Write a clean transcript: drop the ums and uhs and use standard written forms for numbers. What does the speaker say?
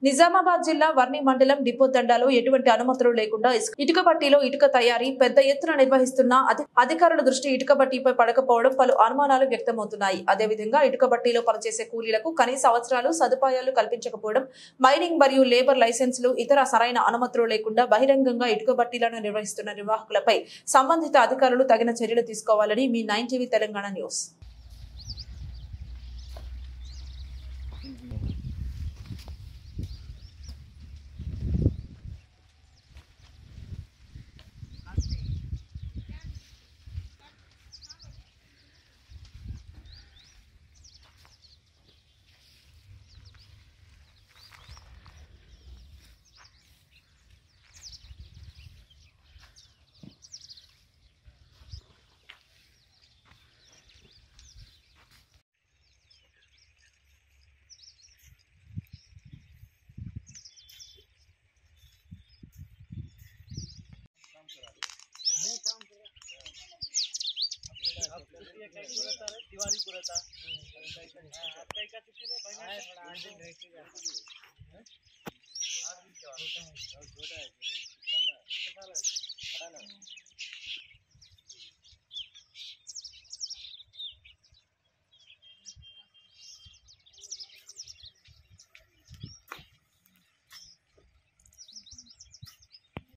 నిజామాబాద్ జిల్లా వర్ణి మండలం డిపో తండాలో ఎటువంటి అనుమతులు లేకుండా ఇటుక బట్టీలో ఇటుక తయారీ పెద్ద ఎత్తున నిర్వహిస్తున్న అధికారుల దృష్టి ఇటుక బట్టీపై పడకపోవడం పలు అనుమానాలు వ్యక్తమవుతున్నాయి. అదేవిధంగా ఇటుక బట్టీలో పనిచేసే కూలీలకు కనీస అవసరాలు సదుపాయాలు కల్పించకపోవడం, మైనింగ్ మరియు లేబర్ లైసెన్సులు ఇతర సరైన అనుమతులు లేకుండా బహిరంగంగా ఇటుక బట్టీలను నిర్వహిస్తున్న నిర్వాహకులపై సంబంధిత అధికారులు తగిన చర్యలు తీసుకోవాలని మీ 9 టీవీ తెలంగాణ న్యూస్. दिवाली पूरा था